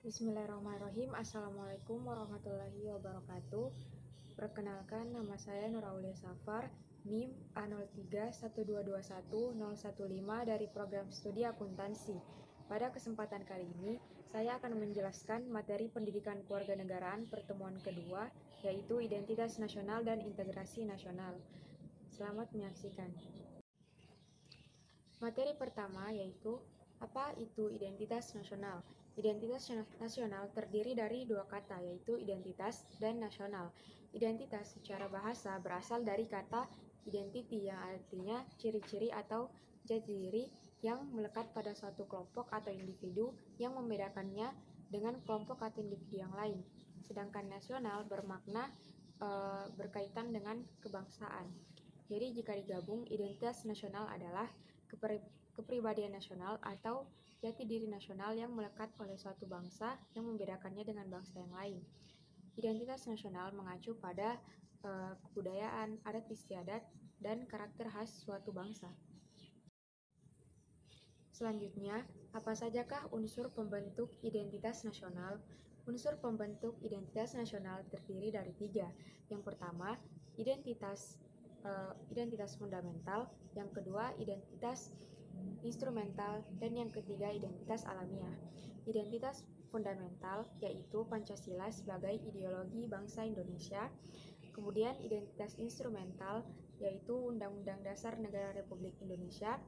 Bismillahirrahmanirrahim. Assalamualaikum warahmatullahi wabarakatuh. Perkenalkan, nama saya Nur Aulia Safar, NIM A0312210115 dari program studi akuntansi. Pada kesempatan kali ini, saya akan menjelaskan materi pendidikan kewarganegaraan pertemuan kedua, yaitu identitas nasional dan integrasi nasional. Selamat menyaksikan. Materi pertama yaitu apa itu identitas nasional. Identitas nasional terdiri dari dua kata, yaitu identitas dan nasional. Identitas secara bahasa berasal dari kata identity yang artinya ciri-ciri atau jati diri yang melekat pada suatu kelompok atau individu yang membedakannya dengan kelompok atau individu yang lain. Sedangkan nasional bermakna berkaitan dengan kebangsaan. Jadi jika digabung, identitas nasional adalah kepribadian nasional atau jati diri nasional yang melekat oleh suatu bangsa yang membedakannya dengan bangsa yang lain. Identitas nasional mengacu pada kebudayaan, adat istiadat, dan karakter khas suatu bangsa. Selanjutnya, apa sajakah unsur pembentuk identitas nasional? Unsur pembentuk identitas nasional terdiri dari tiga. Yang pertama, identitas fundamental, yang kedua identitas instrumental, dan yang ketiga identitas alamiah. Identitas fundamental yaitu Pancasila sebagai ideologi bangsa Indonesia. Kemudian identitas instrumental yaitu Undang-Undang Dasar Negara Republik Indonesia,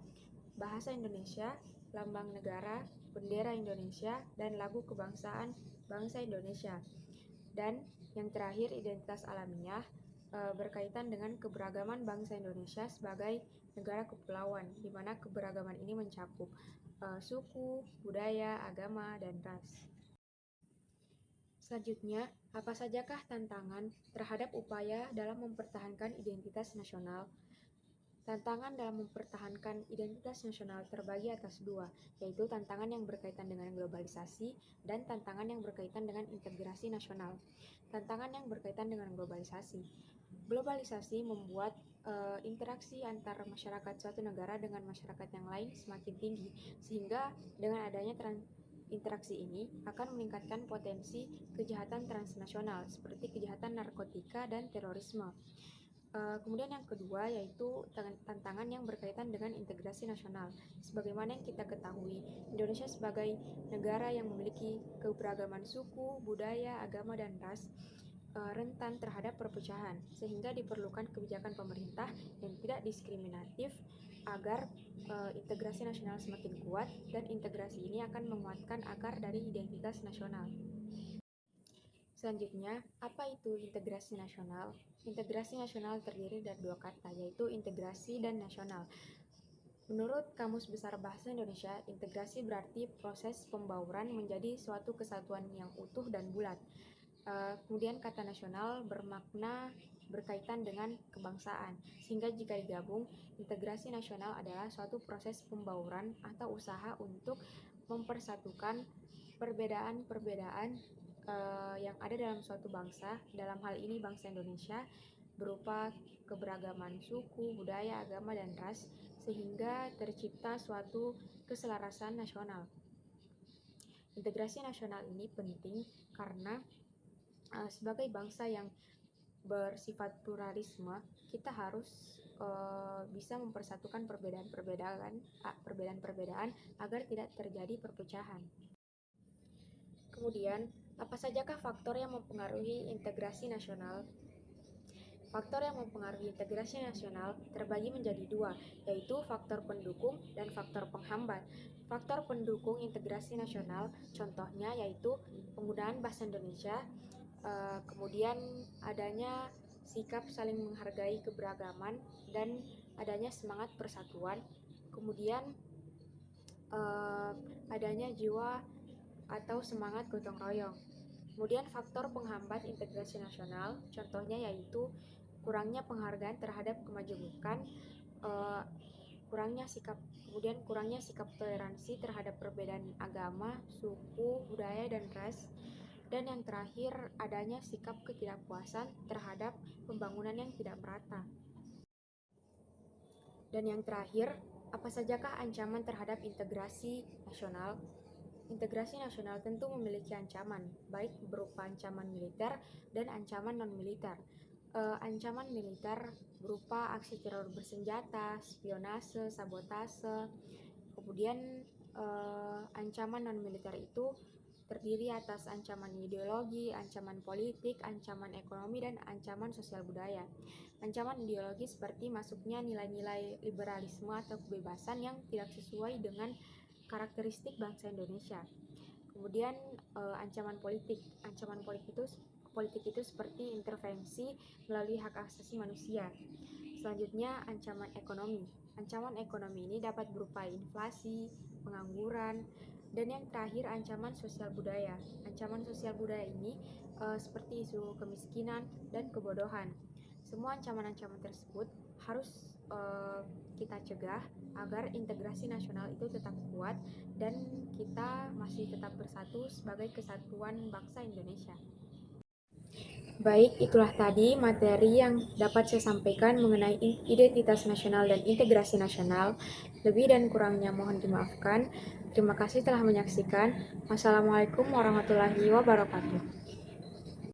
bahasa Indonesia, lambang negara, bendera Indonesia, dan lagu kebangsaan bangsa Indonesia. Dan yang terakhir identitas alamiah berkaitan dengan keberagaman bangsa Indonesia sebagai negara kepulauan, di mana keberagaman ini mencakup suku, budaya, agama, dan ras. Selanjutnya, apa sajakah tantangan terhadap upaya dalam mempertahankan identitas nasional? Tantangan dalam mempertahankan identitas nasional terbagi atas dua, yaitu tantangan yang berkaitan dengan globalisasi dan tantangan yang berkaitan dengan integrasi nasional. Tantangan yang berkaitan dengan globalisasi. Globalisasi membuat interaksi antar masyarakat suatu negara dengan masyarakat yang lain semakin tinggi, sehingga dengan adanya interaksi ini akan meningkatkan potensi kejahatan transnasional seperti kejahatan narkotika dan terorisme. Kemudian yang kedua yaitu tantangan yang berkaitan dengan integrasi nasional. Sebagaimana yang kita ketahui, Indonesia sebagai negara yang memiliki keberagaman suku, budaya, agama, dan ras rentan terhadap perpecahan, sehingga diperlukan kebijakan pemerintah yang tidak diskriminatif agar integrasi nasional semakin kuat, dan integrasi ini akan menguatkan akar dari identitas nasional. Selanjutnya, apa itu integrasi nasional? Integrasi nasional terdiri dari dua kata, yaitu integrasi dan nasional. Menurut Kamus Besar Bahasa Indonesia, integrasi berarti proses pembauran menjadi suatu kesatuan yang utuh dan bulat. Kemudian kata nasional bermakna berkaitan dengan kebangsaan, sehingga jika digabung, integrasi nasional adalah suatu proses pembauran atau usaha untuk mempersatukan perbedaan-perbedaan yang ada dalam suatu bangsa, dalam hal ini bangsa Indonesia, berupa keberagaman suku, budaya, agama, dan ras, sehingga tercipta suatu keselarasan nasional. Integrasi nasional ini penting karena sebagai bangsa yang bersifat pluralisme, kita harus bisa mempersatukan perbedaan-perbedaan agar tidak terjadi perpecahan. Kemudian, apa sajakah faktor yang mempengaruhi integrasi nasional? Faktor yang mempengaruhi integrasi nasional terbagi menjadi dua, yaitu faktor pendukung dan faktor penghambat. Faktor pendukung integrasi nasional contohnya yaitu penggunaan bahasa Indonesia, kemudian adanya sikap saling menghargai keberagaman, dan adanya semangat persatuan, kemudian adanya jiwa atau semangat gotong royong. Kemudian faktor penghambat integrasi nasional contohnya yaitu kurangnya penghargaan terhadap kemajemukan, kurangnya sikap toleransi terhadap perbedaan agama, suku, budaya, dan ras. Dan yang terakhir, adanya sikap ketidakpuasan terhadap pembangunan yang tidak merata. Dan yang terakhir, apa sajakah ancaman terhadap integrasi nasional? Integrasi nasional tentu memiliki ancaman, baik berupa ancaman militer dan ancaman non-militer. Ancaman militer berupa aksi teror bersenjata, spionase, sabotase. Kemudian ancaman non-militer itu terdiri atas ancaman ideologi, ancaman politik, ancaman ekonomi, dan ancaman sosial budaya. Ancaman ideologi seperti masuknya nilai-nilai liberalisme atau kebebasan yang tidak sesuai dengan karakteristik bangsa Indonesia. Kemudian ancaman politik. Ancaman politik itu seperti intervensi melalui hak asasi manusia. Selanjutnya ancaman ekonomi. Ancaman ekonomi ini dapat berupa inflasi, pengangguran, dan yang terakhir ancaman sosial budaya. Ancaman sosial budaya ini seperti isu kemiskinan dan kebodohan. Semua ancaman-ancaman tersebut harus kita cegah agar integrasi nasional itu tetap kuat dan kita masih tetap bersatu sebagai kesatuan bangsa Indonesia. Baik, itulah tadi materi yang dapat saya sampaikan mengenai identitas nasional dan integrasi nasional. Lebih dan kurangnya mohon dimaafkan. Terima kasih telah menyaksikan. Wassalamualaikum warahmatullahi wabarakatuh.